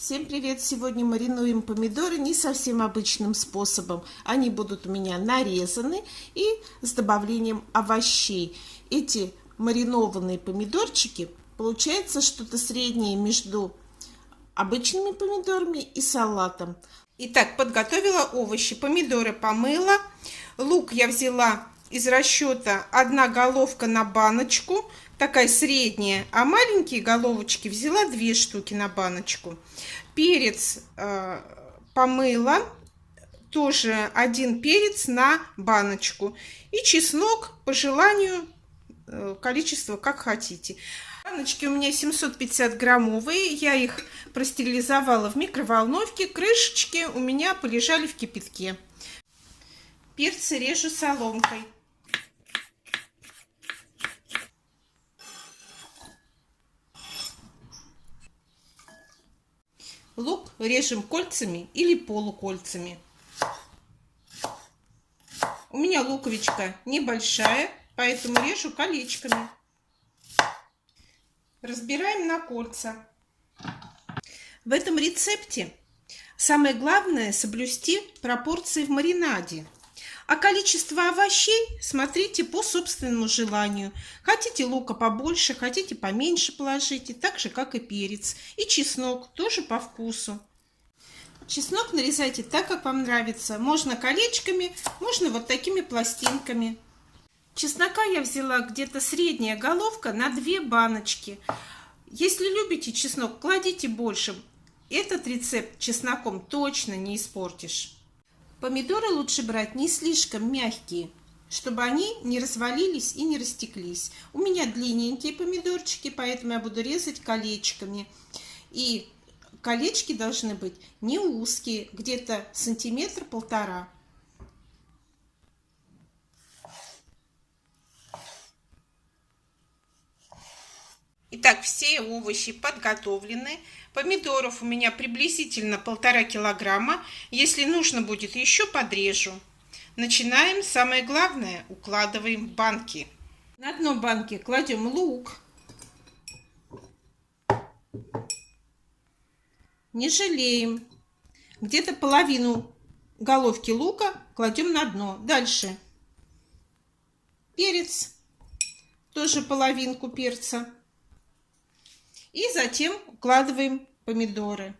Всем привет! Сегодня маринуем помидоры не совсем обычным способом. Они будут у меня нарезаны и с добавлением овощей. Эти маринованные помидорчики получается что-то среднее между обычными помидорами и салатом. Итак, подготовила овощи. Помидоры помыла. Лук я взяла из расчета 1 головка на баночку, такая средняя, а маленькие головочки взяла 2 штуки на баночку. Перец помыла, тоже 1 перец на баночку. И чеснок по желанию, количество как хотите. Баночки у меня 750 граммовые, я их простерилизовала в микроволновке, крышечки у меня полежали в кипятке. Перцы режу соломкой. Лук режем кольцами или полукольцами. У меня луковичка небольшая, поэтому режу колечками. Разбираем на кольца. В этом рецепте самое главное соблюсти пропорции в маринаде. А количество овощей смотрите по собственному желанию. Хотите лука побольше, хотите поменьше положите, так же как и перец. И чеснок тоже по вкусу. Чеснок нарезайте так, как вам нравится. Можно колечками, можно вот такими пластинками. Чеснока я взяла где-то средняя головка на 2 баночки. Если любите чеснок, кладите больше. Этот рецепт чесноком точно не испортишь. Помидоры лучше брать не слишком мягкие, чтобы они не развалились и не растеклись. У меня длинненькие помидорчики, поэтому я буду резать колечками. И колечки должны быть не узкие, где-то 1–1,5 см. Итак, все овощи подготовлены. Помидоров у меня приблизительно 1,5 килограмма. Если нужно будет, еще подрежу. Начинаем. Самое главное, укладываем в банки. На дно банки кладем лук. Не жалеем. Где-то половину головки лука кладем на дно. Дальше перец. Тоже половинку перца. И затем укладываем помидоры.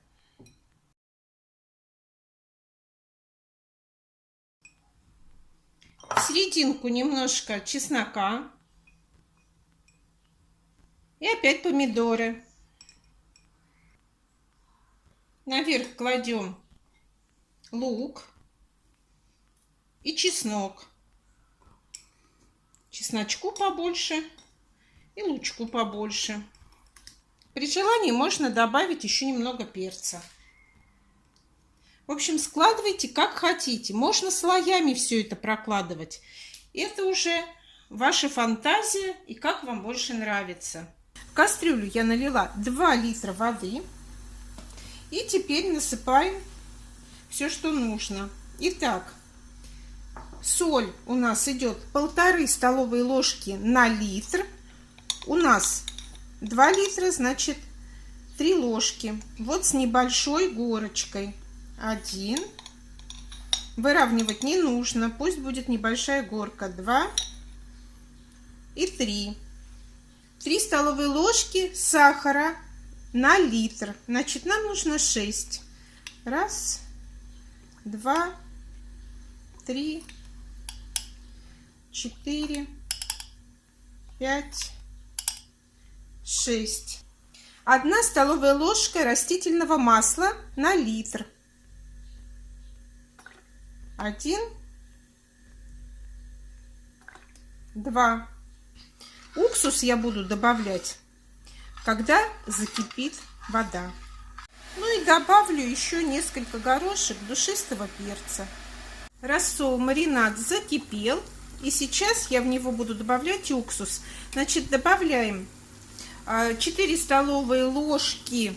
В серединку немножко чеснока. И опять помидоры. Наверх кладем лук и чеснок. Чесночку побольше и лучку побольше. При желании можно добавить еще немного перца. В общем, складывайте как хотите. Можно слоями все это прокладывать. Это уже ваша фантазия и как вам больше нравится. В кастрюлю я налила 2 литра воды. И теперь насыпаем все, что нужно. Итак, соль у нас идет 1,5 столовые ложки на литр. У нас 2 литра, значит 3 ложки. Вот с небольшой горочкой. 1. Выравнивать не нужно. Пусть будет небольшая горка. 2 и 3. 3 столовые ложки сахара на литр. Значит, нам нужно 6. 1, 2, 3, 4, 5, 6. 1 столовая ложка растительного масла на литр. 1, 2. Уксус я буду добавлять, когда закипит вода. Ну и добавлю еще несколько горошек душистого перца. Рассол, маринад закипел. И сейчас я в него буду добавлять уксус. Значит, добавляем 4 столовые ложки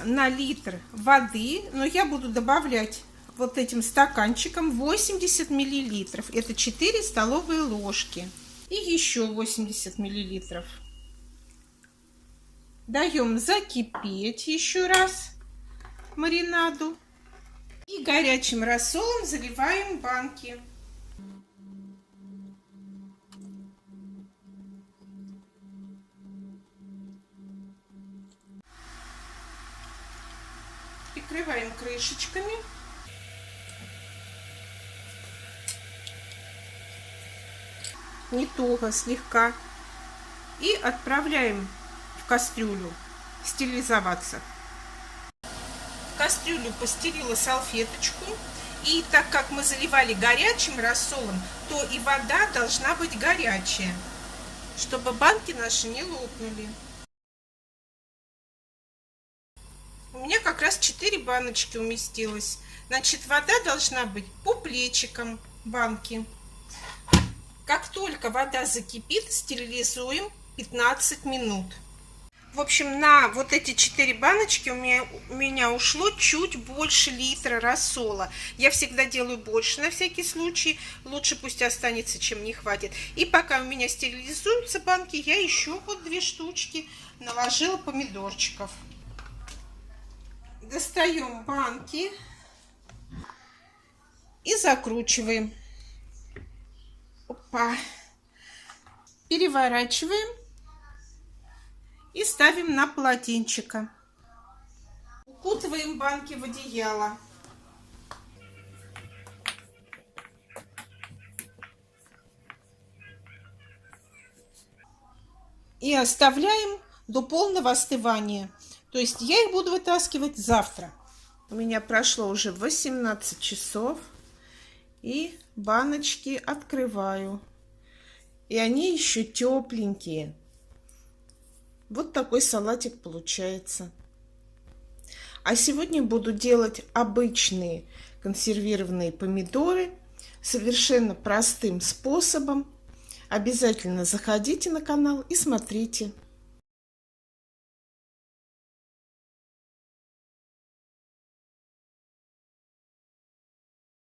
на литр воды. Но я буду добавлять вот этим стаканчиком 80 миллилитров. Это 4 столовые ложки. И еще 80 миллилитров. Даем закипеть еще раз. маринаду. И горячим рассолом заливаем банки. Прикрываем крышечками. Не туго, слегка. И отправляем в кастрюлю стерилизоваться. В кастрюлю постелила салфеточку. И так как мы заливали горячим рассолом, то и вода должна быть горячая, чтобы банки наши не лопнули. У меня как раз 4 баночки уместилось. Значит, вода должна быть по плечикам банки. Как только вода закипит, стерилизуем 15 минут. В общем, на вот эти 4 баночки у меня ушло чуть больше литра рассола. Я всегда делаю больше на всякий случай. Лучше пусть останется, чем не хватит. И пока у меня стерилизуются банки, я еще вот 2 штучки наложила помидорчиков. Достаем банки и закручиваем. Опа. Переворачиваем и ставим на полотенчико. Укутываем банки в одеяло. И оставляем до полного остывания. То есть я их буду вытаскивать завтра. У меня прошло уже 18 часов. И баночки открываю. И они еще тепленькие. Вот такой салатик получается. А сегодня буду делать обычные консервированные помидоры совершенно простым способом. Обязательно заходите на канал и смотрите.